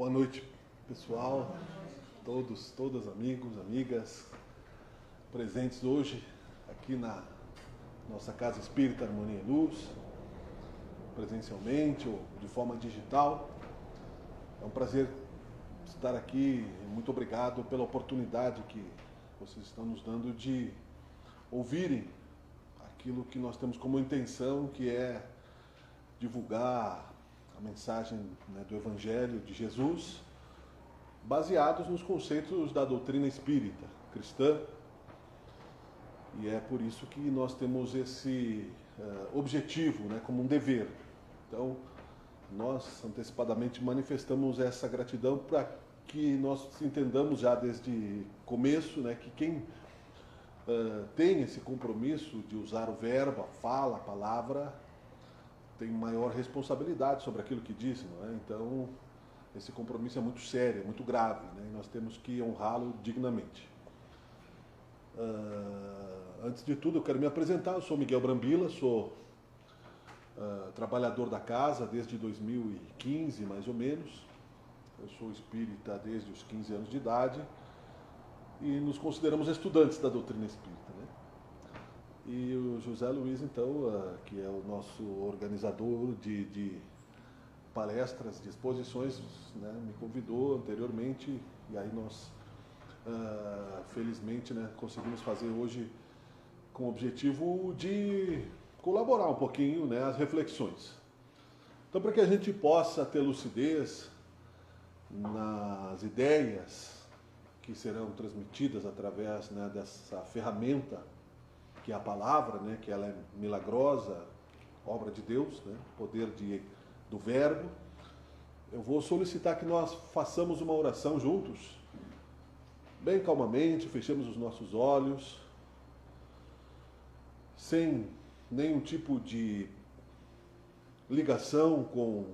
Boa noite, pessoal, todas amigos, amigas, presentes hoje aqui na nossa Casa Espírita Harmonia e Luz, presencialmente ou de forma digital. É um prazer estar aqui, muito obrigado pela oportunidade que vocês estão nos dando de ouvirem aquilo que nós temos como intenção, que é divulgar a mensagem, do Evangelho de Jesus, baseados nos conceitos da doutrina espírita cristã. E é por isso que nós temos esse objetivo, como um dever. Então, nós antecipadamente manifestamos essa gratidão para que nós entendamos já desde começo, que quem tem esse compromisso de usar o verbo, a fala, a palavra, tem maior responsabilidade sobre aquilo que diz, não é? Então, esse compromisso é muito sério, é muito grave, e nós temos que honrá-lo dignamente. Antes de tudo, eu quero me apresentar. Eu sou Miguel Brambila, sou trabalhador da casa desde 2015, mais ou menos. Eu sou espírita desde os 15 anos de idade e nos consideramos estudantes da doutrina espírita, E o José Luiz, então, que é o nosso organizador de palestras, de exposições, me convidou anteriormente e aí nós, felizmente, conseguimos fazer hoje com o objetivo de colaborar um pouquinho, as reflexões. Então, para que a gente possa ter lucidez nas ideias que serão transmitidas através dessa ferramenta que é a palavra, que ela é milagrosa, obra de Deus, poder do verbo, eu vou solicitar que nós façamos uma oração juntos, bem calmamente, fechemos os nossos olhos, sem nenhum tipo de ligação com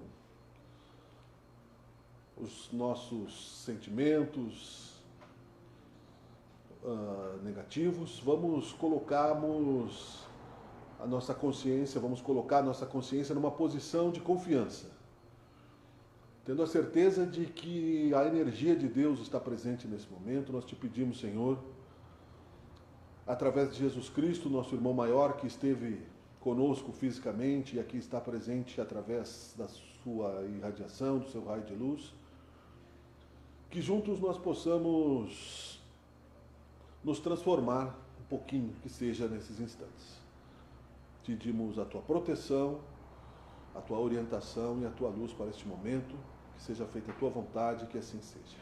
os nossos sentimentos negativos. Vamos colocar a nossa consciência numa posição de confiança, tendo a certeza de que a energia de Deus está presente nesse momento. Nós te pedimos, Senhor, através de Jesus Cristo, nosso irmão maior, que esteve conosco fisicamente e aqui está presente através da sua irradiação, do seu raio de luz, que juntos nós possamos nos transformar um pouquinho, que seja nesses instantes. Te pedimos a tua proteção, a tua orientação e a tua luz para este momento, que seja feita a tua vontade, que assim seja.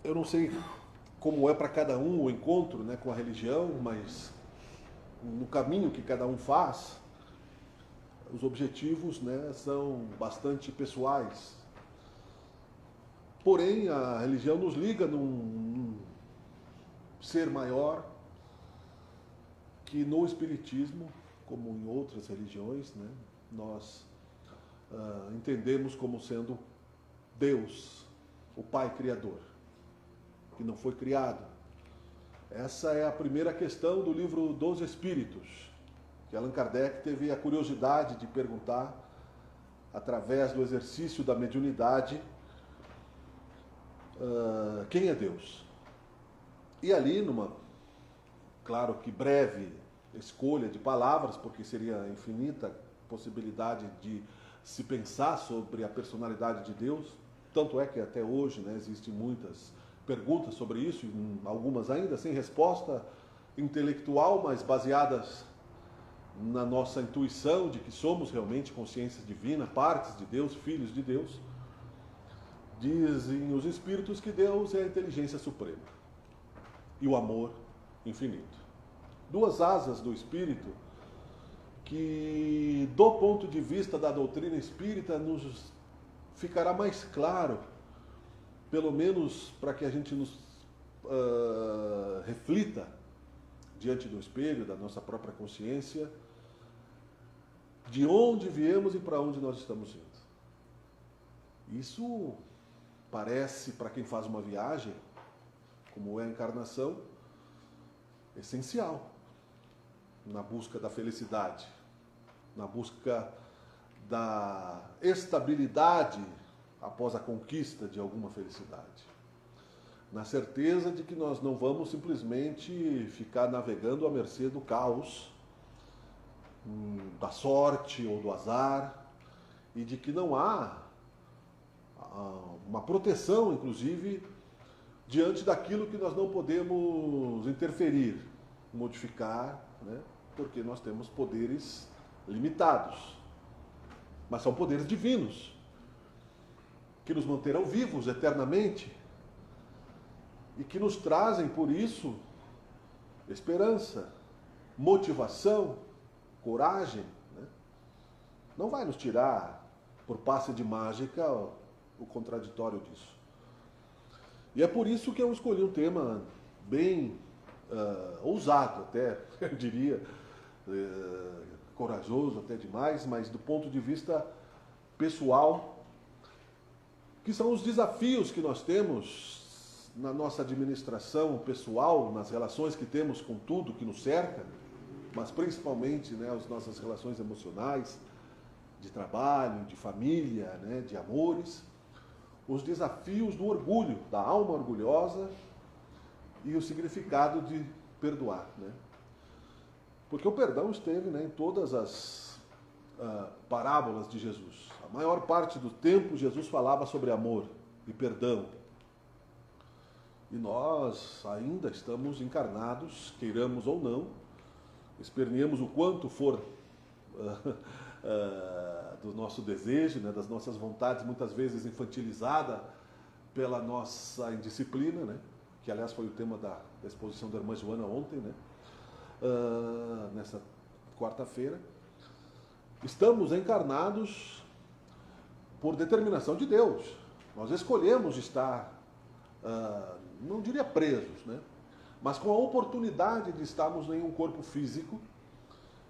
Eu não sei como é para cada um o encontro com a religião, mas no caminho que cada um faz, os objetivos são bastante pessoais. Porém, a religião nos liga num ser maior que no Espiritismo, como em outras religiões, nós entendemos como sendo Deus, o Pai Criador, que não foi criado. Essa é a primeira questão do livro dos Espíritos, que Allan Kardec teve a curiosidade de perguntar, através do exercício da mediunidade, quem é Deus? E ali, numa, claro que breve escolha de palavras, porque seria infinita possibilidade de se pensar sobre a personalidade de Deus, tanto é que até hoje existem muitas perguntas sobre isso, algumas ainda sem resposta intelectual, mas baseadas na nossa intuição de que somos realmente consciência divina, partes de Deus, filhos de Deus. Dizem os Espíritos que Deus é a inteligência suprema e o amor infinito. Duas asas do Espírito que, do ponto de vista da doutrina espírita, nos ficará mais claro, pelo menos para que a gente nos reflita diante do espelho da nossa própria consciência, de onde viemos e para onde nós estamos indo. Isso parece, para quem faz uma viagem, como é a encarnação, essencial na busca da felicidade, na busca da estabilidade após a conquista de alguma felicidade. Na certeza de que nós não vamos simplesmente ficar navegando à mercê do caos, da sorte ou do azar, e de que não há uma proteção, inclusive, diante daquilo que nós não podemos interferir, modificar, né? Porque nós temos poderes limitados, mas são poderes divinos, que nos manterão vivos eternamente e que nos trazem, por isso, esperança, motivação, coragem, né? Não vai nos tirar, por passe de mágica, o contraditório disso. E é por isso que eu escolhi um tema bem ousado até, eu diria, corajoso até demais, mas do ponto de vista pessoal, que são os desafios que nós temos na nossa administração pessoal, nas relações que temos com tudo que nos cerca, mas principalmente, né, as nossas relações emocionais, de trabalho, de família, né, de amores, os desafios do orgulho, da alma orgulhosa e o significado de perdoar, né? Porque o perdão esteve, né, em todas as parábolas de Jesus. A maior parte do tempo Jesus falava sobre amor e perdão. E nós ainda estamos encarnados, queiramos ou não, esperneemos o quanto for do nosso desejo, né, das nossas vontades, muitas vezes infantilizada pela nossa indisciplina, né, que aliás foi o tema da exposição da irmã Joana ontem, né, nessa quarta-feira. Estamos encarnados por determinação de Deus. Nós escolhemos estar, não diria presos, né, mas com a oportunidade de estarmos em um corpo físico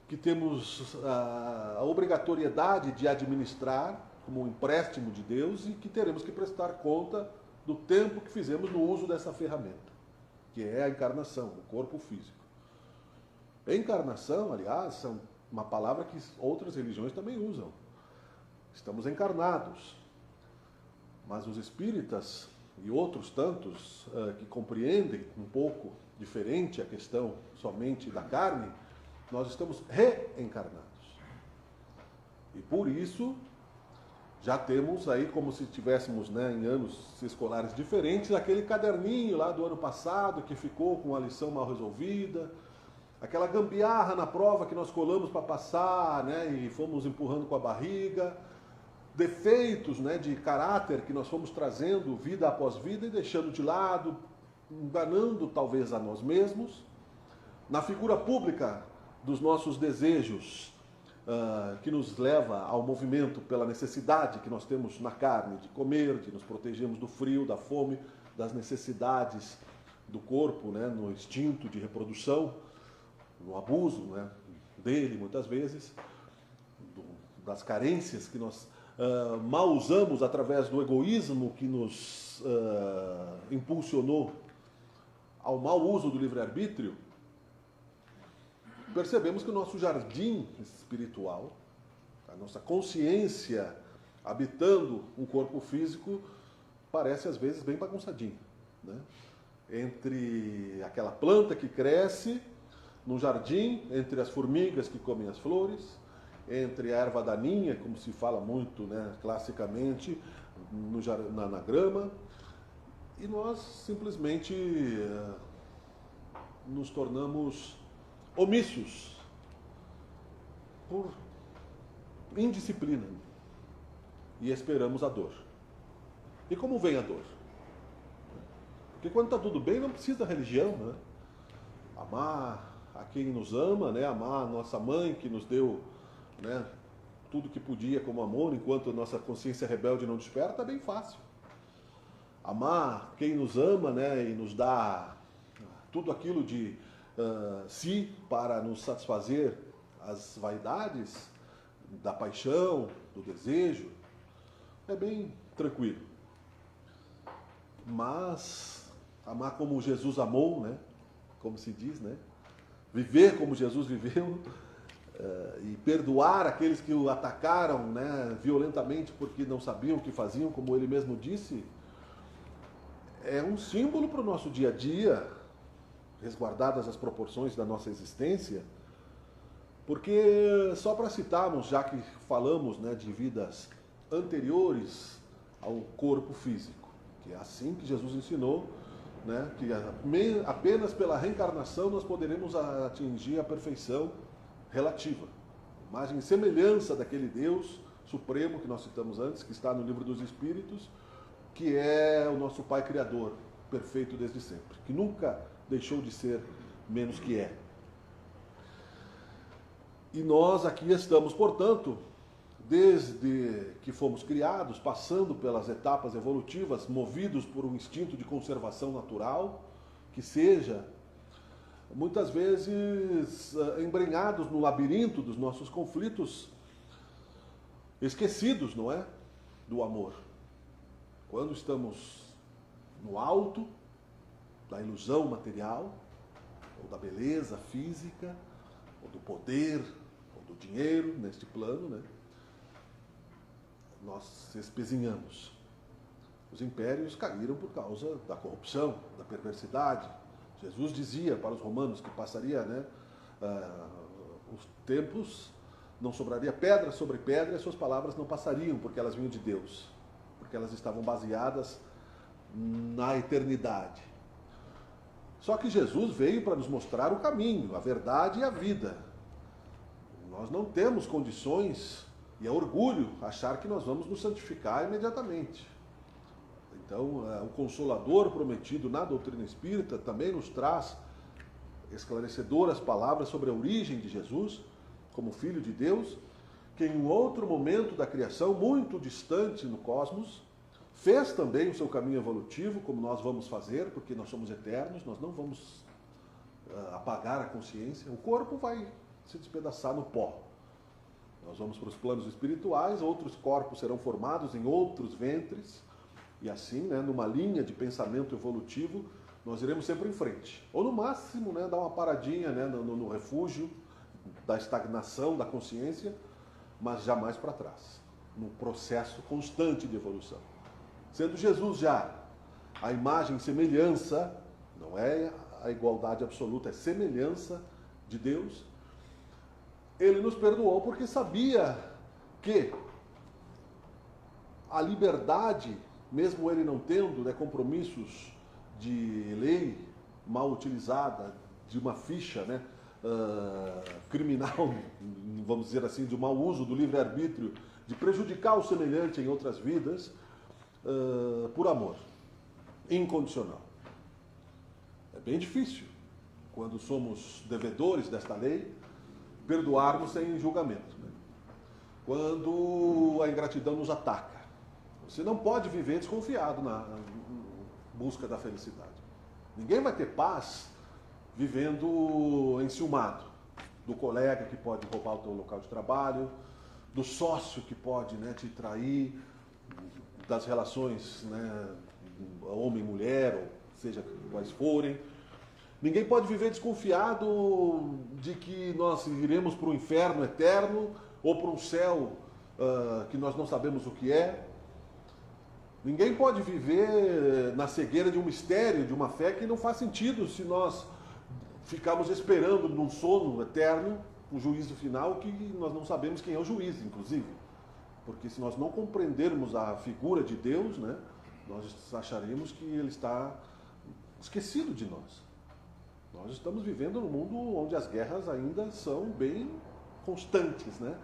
que temos a obrigatoriedade de administrar como um empréstimo de Deus e que teremos que prestar conta do tempo que fizemos no uso dessa ferramenta, que é a encarnação, o corpo físico. Encarnação, aliás, é uma palavra que outras religiões também usam. Estamos encarnados. Mas os espíritas e outros tantos que compreendem um pouco diferente a questão somente da carne, nós estamos reencarnados. E por isso, já temos aí, como se tivéssemos, né, em anos escolares diferentes, aquele caderninho lá do ano passado que ficou com a lição mal resolvida, aquela gambiarra na prova que nós colamos para passar, né, e fomos empurrando com a barriga, defeitos, né, de caráter que nós fomos trazendo vida após vida e deixando de lado, enganando talvez a nós mesmos, na figura pública dos nossos desejos, que nos leva ao movimento pela necessidade que nós temos na carne, de comer, de nos protegermos do frio, da fome, das necessidades do corpo, né, no instinto de reprodução, no abuso, né, dele muitas vezes, das carências que nós mal usamos através do egoísmo que nos impulsionou ao mau uso do livre-arbítrio. Percebemos que o nosso jardim espiritual, a nossa consciência habitando um corpo físico, parece às vezes bem bagunçadinho, né? Entre aquela planta que cresce no jardim, entre as formigas que comem as flores, entre a erva daninha, como se fala muito, né, classicamente, na grama, e nós simplesmente nos tornamos omissos por indisciplina e esperamos a dor. E como vem a dor? Porque quando está tudo bem não precisa da religião, né? Amar a quem nos ama, né? Amar a nossa mãe que nos deu, né, tudo que podia como amor, enquanto a nossa consciência rebelde não desperta, é bem fácil. Amar quem nos ama, né, e nos dá tudo aquilo de si para nos satisfazer as vaidades da paixão, do desejo, é bem tranquilo. Mas amar como Jesus amou, né, como se diz, né, viver como Jesus viveu, e perdoar aqueles que o atacaram, né, violentamente porque não sabiam o que faziam, como ele mesmo disse, é um símbolo para o nosso dia a dia, resguardadas as proporções da nossa existência, porque, só para citarmos, já que falamos, né, de vidas anteriores ao corpo físico, que é assim que Jesus ensinou, né, que apenas pela reencarnação nós poderemos atingir a perfeição relativa, imagem e semelhança daquele Deus supremo que nós citamos antes, que está no livro dos Espíritos, que é o nosso Pai Criador, perfeito desde sempre, que nunca deixou de ser menos que é. E nós aqui estamos, portanto, desde que fomos criados, passando pelas etapas evolutivas, movidos por um instinto de conservação natural, que seja, muitas vezes embrenhados no labirinto dos nossos conflitos, esquecidos, não é? Do amor. Quando estamos no alto da ilusão material, ou da beleza física, ou do poder, ou do dinheiro neste plano, né? Nós espezinhamos. Os impérios caíram por causa da corrupção, da perversidade. Jesus dizia para os romanos que passaria, né, os tempos, não sobraria pedra sobre pedra, e as suas palavras não passariam, porque elas vinham de Deus, porque elas estavam baseadas na eternidade. Só que Jesus veio para nos mostrar o caminho, a verdade e a vida. Nós não temos condições, e é orgulho achar que nós vamos nos santificar imediatamente. Então, o Consolador prometido na doutrina espírita também nos traz esclarecedoras palavras sobre a origem de Jesus, como Filho de Deus, que em um outro momento da criação, muito distante no cosmos, fez também o seu caminho evolutivo, como nós vamos fazer, porque nós somos eternos, nós não vamos apagar a consciência. O corpo vai se despedaçar no pó. Nós vamos para os planos espirituais, outros corpos serão formados em outros ventres, e assim, né, numa linha de pensamento evolutivo, nós iremos sempre em frente. Ou no máximo, né, dar uma paradinha, né, no refúgio da estagnação da consciência, mas jamais para trás, num processo constante de evolução. Sendo Jesus já a imagem e semelhança, não é a igualdade absoluta, é semelhança de Deus, ele nos perdoou porque sabia que a liberdade, mesmo ele não tendo, né, compromissos de lei mal utilizada, de uma ficha, né, criminal, vamos dizer assim, de mau uso do livre-arbítrio, de prejudicar o semelhante em outras vidas, por amor, incondicional. É bem difícil, quando somos devedores desta lei, perdoarmos sem julgamento, né? Quando a ingratidão nos ataca. Você não pode viver desconfiado na busca da felicidade. Ninguém vai ter paz vivendo enciumado do colega que pode roubar o teu local de trabalho, do sócio que pode, né, te trair, das relações, né, homem e mulher, ou seja quais forem. Ninguém pode viver desconfiado de que nós iremos para o inferno eterno ou para um céu que nós não sabemos o que é. Ninguém pode viver na cegueira de um mistério, de uma fé que não faz sentido se nós ficarmos esperando num sono eterno o juízo final, que nós não sabemos quem é o juiz, inclusive. Porque se nós não compreendermos a figura de Deus, né, nós acharemos que ele está esquecido de nós. Nós estamos vivendo num mundo onde as guerras ainda são bem constantes, né?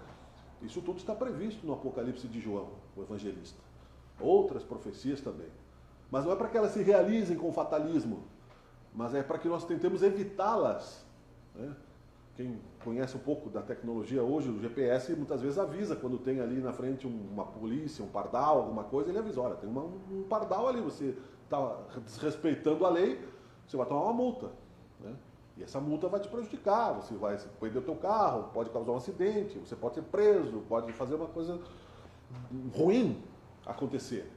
Isso tudo está previsto no Apocalipse de João, o evangelista. Outras profecias também. Mas não é para que elas se realizem com fatalismo, mas é para que nós tentemos evitá-las, né? Quem conhece um pouco da tecnologia hoje, o GPS muitas vezes avisa quando tem ali na frente uma polícia, um pardal, alguma coisa, ele avisa, olha, tem um pardal ali, você está desrespeitando a lei, você vai tomar uma multa, né? E essa multa vai te prejudicar, você vai perder o teu carro, pode causar um acidente, você pode ser preso, pode fazer uma coisa ruim acontecer.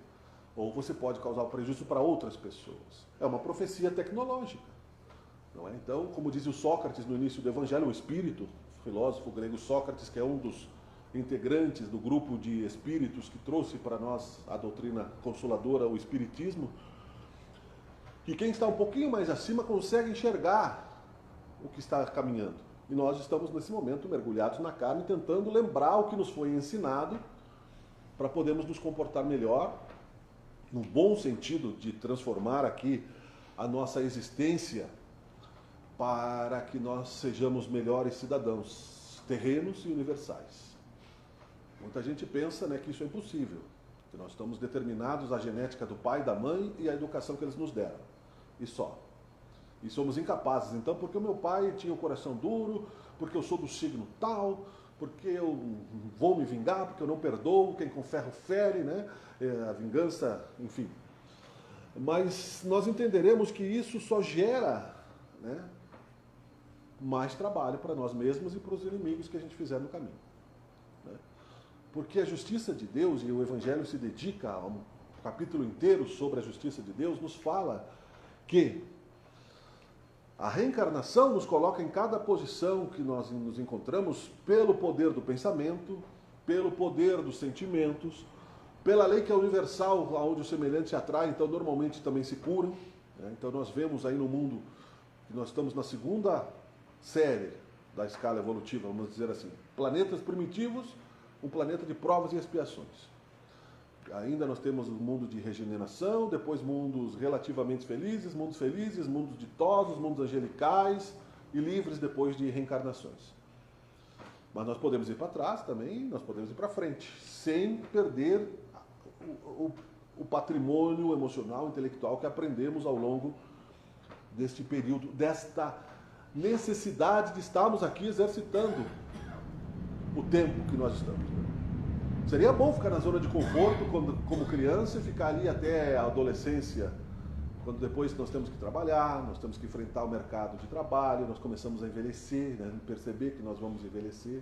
Ou você pode causar prejuízo para outras pessoas. É uma profecia tecnológica. Não é? Então, como dizia o Sócrates no início do Evangelho, o Espírito filósofo grego Sócrates, que é um dos integrantes do grupo de espíritos que trouxe para nós a doutrina consoladora, o espiritismo, que quem está um pouquinho mais acima consegue enxergar o que está caminhando. E nós estamos nesse momento mergulhados na carne, tentando lembrar o que nos foi ensinado para podermos nos comportar melhor, no bom sentido de transformar aqui a nossa existência para que nós sejamos melhores cidadãos terrenos e universais. Muita gente pensa, né, que isso é impossível, que nós estamos determinados à genética do pai e da mãe e à educação que eles nos deram, e só. E somos incapazes, então, porque o meu pai tinha o coração duro, porque eu sou do signo tal, porque eu vou me vingar, porque eu não perdoo, quem com ferro fere, né? A vingança, enfim. Mas nós entenderemos que isso só gera, né, mais trabalho para nós mesmos e para os inimigos que a gente fizer no caminho. Né? Porque a justiça de Deus, e o Evangelho se dedica a um capítulo inteiro sobre a justiça de Deus, nos fala que a reencarnação nos coloca em cada posição que nós nos encontramos pelo poder do pensamento, pelo poder dos sentimentos, pela lei que é universal, onde o semelhante se atrai, então normalmente também se curam. Né? Então nós vemos aí no mundo que nós estamos na segunda série da escala evolutiva, vamos dizer assim. Planetas primitivos, um planeta de provas e expiações. Ainda nós temos um mundo de regeneração, depois mundos relativamente felizes, mundos ditosos, mundos angelicais e livres depois de reencarnações. Mas nós podemos ir para trás também, nós podemos ir para frente, sem perder o patrimônio emocional, intelectual que aprendemos ao longo deste período, desta necessidade de estarmos aqui exercitando o tempo que nós estamos. Seria bom ficar na zona de conforto como criança e ficar ali até a adolescência, quando depois nós temos que trabalhar, nós temos que enfrentar o mercado de trabalho, nós começamos a envelhecer, né, perceber que nós vamos envelhecer.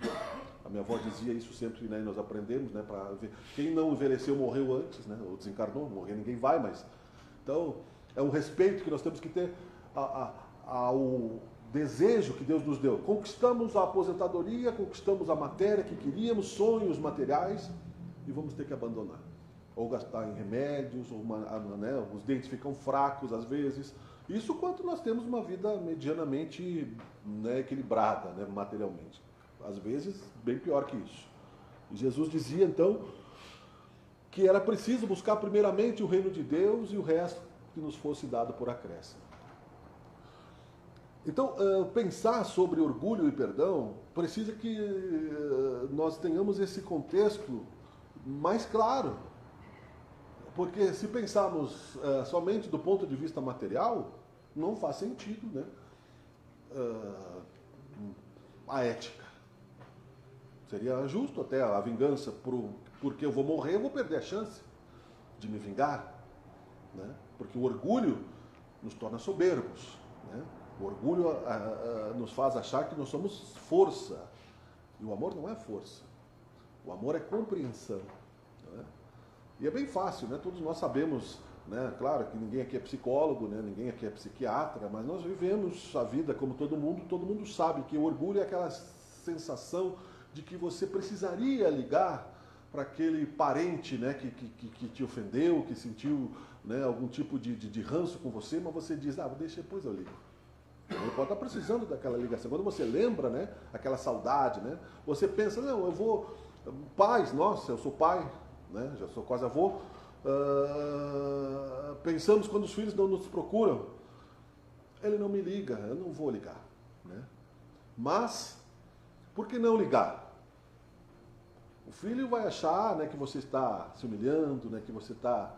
A minha avó dizia isso sempre, né, e nós aprendemos, né, para ver. Quem não envelheceu morreu antes, né, ou desencarnou, morrer ninguém vai, mas... Então, é um respeito que nós temos que ter ao desejo que Deus nos deu. Conquistamos a aposentadoria, conquistamos a matéria que queríamos, sonhos materiais, e vamos ter que abandonar. Ou gastar em remédios, ou né, os dentes ficam fracos às vezes. Isso quanto nós temos uma vida medianamente, né, equilibrada, né, materialmente. Às vezes, bem pior que isso. E Jesus dizia, então, que era preciso buscar primeiramente o reino de Deus e o resto que nos fosse dado por acréscimo. Então, pensar sobre orgulho e perdão precisa que nós tenhamos esse contexto mais claro. Porque se pensarmos somente do ponto de vista material, não faz sentido, né? A ética. Seria justo até a vingança, porque eu vou morrer, eu vou perder a chance de me vingar. Né? Porque o orgulho nos torna soberbos. Né? O orgulho nos faz achar que nós somos força. E o amor não é força. O amor é compreensão. Né? E é bem fácil, né? Todos nós sabemos, né? Claro que ninguém aqui é psicólogo, né? Ninguém aqui é psiquiatra, mas nós vivemos a vida como todo mundo sabe que o orgulho é aquela sensação de que você precisaria ligar para aquele parente, né, que te ofendeu, que sentiu, né, algum tipo de ranço com você, mas você diz, deixa, depois eu ligo. Ele pode estar precisando daquela ligação. Quando você lembra, né, aquela saudade, né, você pensa, não, eu vou... Pais, nossa, eu sou pai, né, já sou quase avô. Pensamos quando os filhos não nos procuram, ele não me liga, eu não vou ligar. Né? Mas, por que não ligar? O filho vai achar, né, que você está se humilhando, né, que você está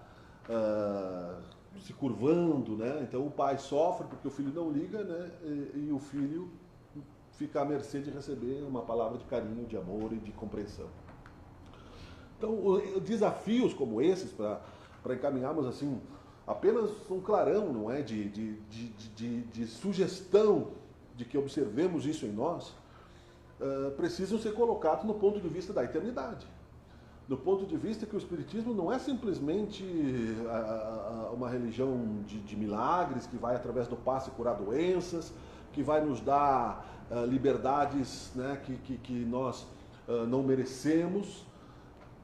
se curvando, né? Então o pai sofre porque o filho não liga, né? E o filho fica à mercê de receber uma palavra de carinho, de amor e de compreensão. Então, desafios como esses, para encaminharmos assim, apenas um clarão, não é? De sugestão de que observemos isso em nós, precisam ser colocados no ponto de vista da eternidade. Do ponto de vista que o Espiritismo não é simplesmente uma religião de milagres que vai através do passe curar doenças, que vai nos dar liberdades, né, que nós não merecemos,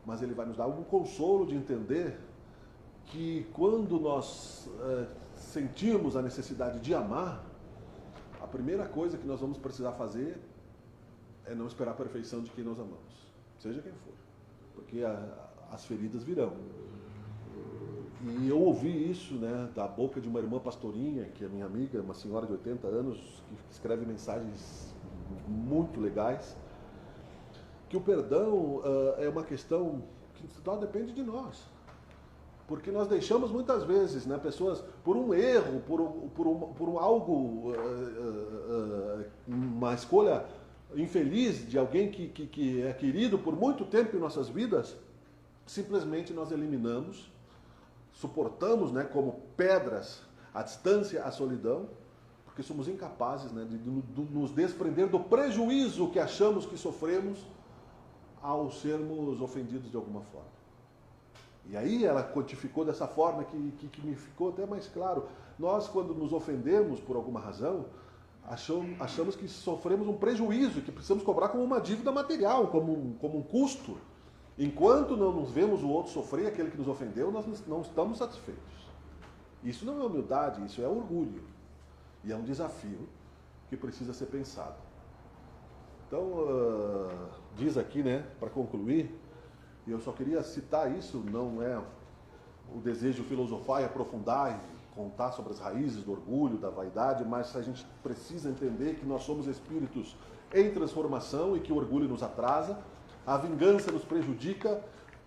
mas Ele vai nos dar um consolo de entender que quando nós sentirmos a necessidade de amar, a primeira coisa que nós vamos precisar fazer é não esperar a perfeição de quem nós amamos, seja quem for, porque as feridas virão. E eu ouvi isso, né, da boca de uma irmã pastorinha, que é minha amiga, uma senhora de 80 anos, que escreve mensagens muito legais, que o perdão é uma questão que só depende de nós. Porque nós deixamos muitas vezes, né, pessoas, por um erro, por algo, uma escolha infeliz de alguém que é querido por muito tempo em nossas vidas, simplesmente nós eliminamos, suportamos, né, como pedras à distância, a solidão, porque somos incapazes, né, de nos desprender do prejuízo que achamos que sofremos ao sermos ofendidos de alguma forma. E aí ela quantificou dessa forma que me ficou até mais claro. Nós, quando nos ofendemos por alguma razão, achamos que sofremos um prejuízo, que precisamos cobrar como uma dívida material, como um custo. Enquanto não nos vemos o outro sofrer, aquele que nos ofendeu, nós não estamos satisfeitos. Isso não é humildade, isso é orgulho. E é um desafio que precisa ser pensado. Então, diz aqui, né, para concluir, e eu só queria citar isso, não é o desejo filosofar e aprofundar e contar sobre as raízes do orgulho, da vaidade, mas a gente precisa entender que nós somos espíritos em transformação e que o orgulho nos atrasa, a vingança nos prejudica,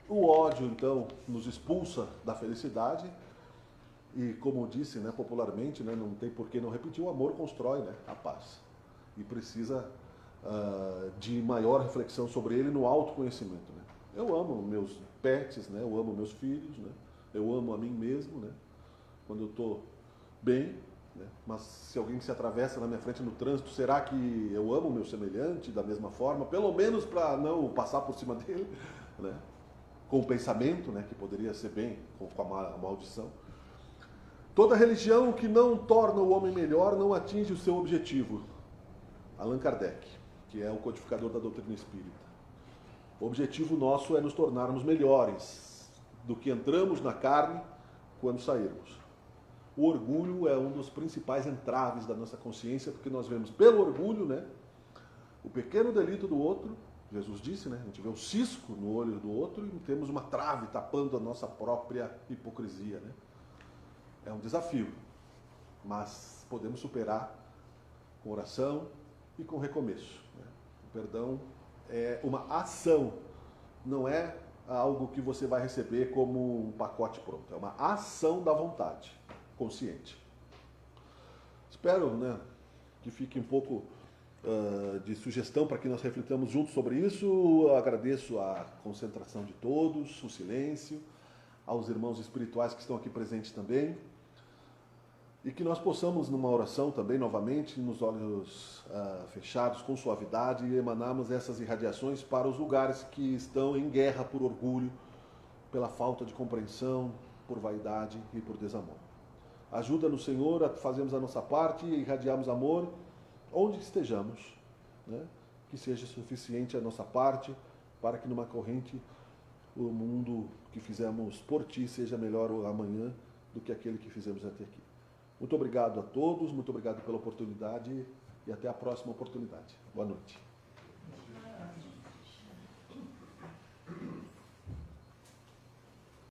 o ódio, então, nos expulsa da felicidade e, como eu disse, né, popularmente, né, não tem por que não repetir, o amor constrói, né, a paz e precisa de maior reflexão sobre ele no autoconhecimento, né? Eu amo meus pets, né? Eu amo meus filhos, né? Eu amo a mim mesmo, né? Quando eu estou bem, né? Mas se alguém se atravessa na minha frente no trânsito, será que eu amo o meu semelhante da mesma forma? Pelo menos para não passar por cima dele, né? Com o pensamento, né? Que poderia ser bem, com a maldição. Toda religião que não torna o homem melhor não atinge o seu objetivo. Allan Kardec, que é o codificador da doutrina espírita. O objetivo nosso é nos tornarmos melhores do que entramos na carne quando sairmos. O orgulho é um dos principais entraves da nossa consciência, porque nós vemos pelo orgulho, né, o pequeno delito do outro. Jesus disse, né, a gente vê o cisco no olho do outro e temos uma trave tapando a nossa própria hipocrisia, né? É um desafio, mas podemos superar com oração e com recomeço, né? O perdão é uma ação, não é algo que você vai receber como um pacote pronto. É uma ação da vontade, consciente. Espero, né, que fique um pouco de sugestão para que nós reflitamos juntos sobre isso. Eu agradeço a concentração de todos, o silêncio, aos irmãos espirituais que estão aqui presentes também. E que nós possamos, numa oração também, novamente, nos olhos fechados, com suavidade, emanarmos essas irradiações para os lugares que estão em guerra por orgulho, pela falta de compreensão, por vaidade e por desamor. Ajuda-nos, Senhor, a fazermos a nossa parte e irradiarmos amor onde estejamos, né? Que seja suficiente a nossa parte para que numa corrente o mundo que fizemos por Ti seja melhor amanhã do que aquele que fizemos até aqui. Muito obrigado a todos, muito obrigado pela oportunidade e até a próxima oportunidade. Boa noite.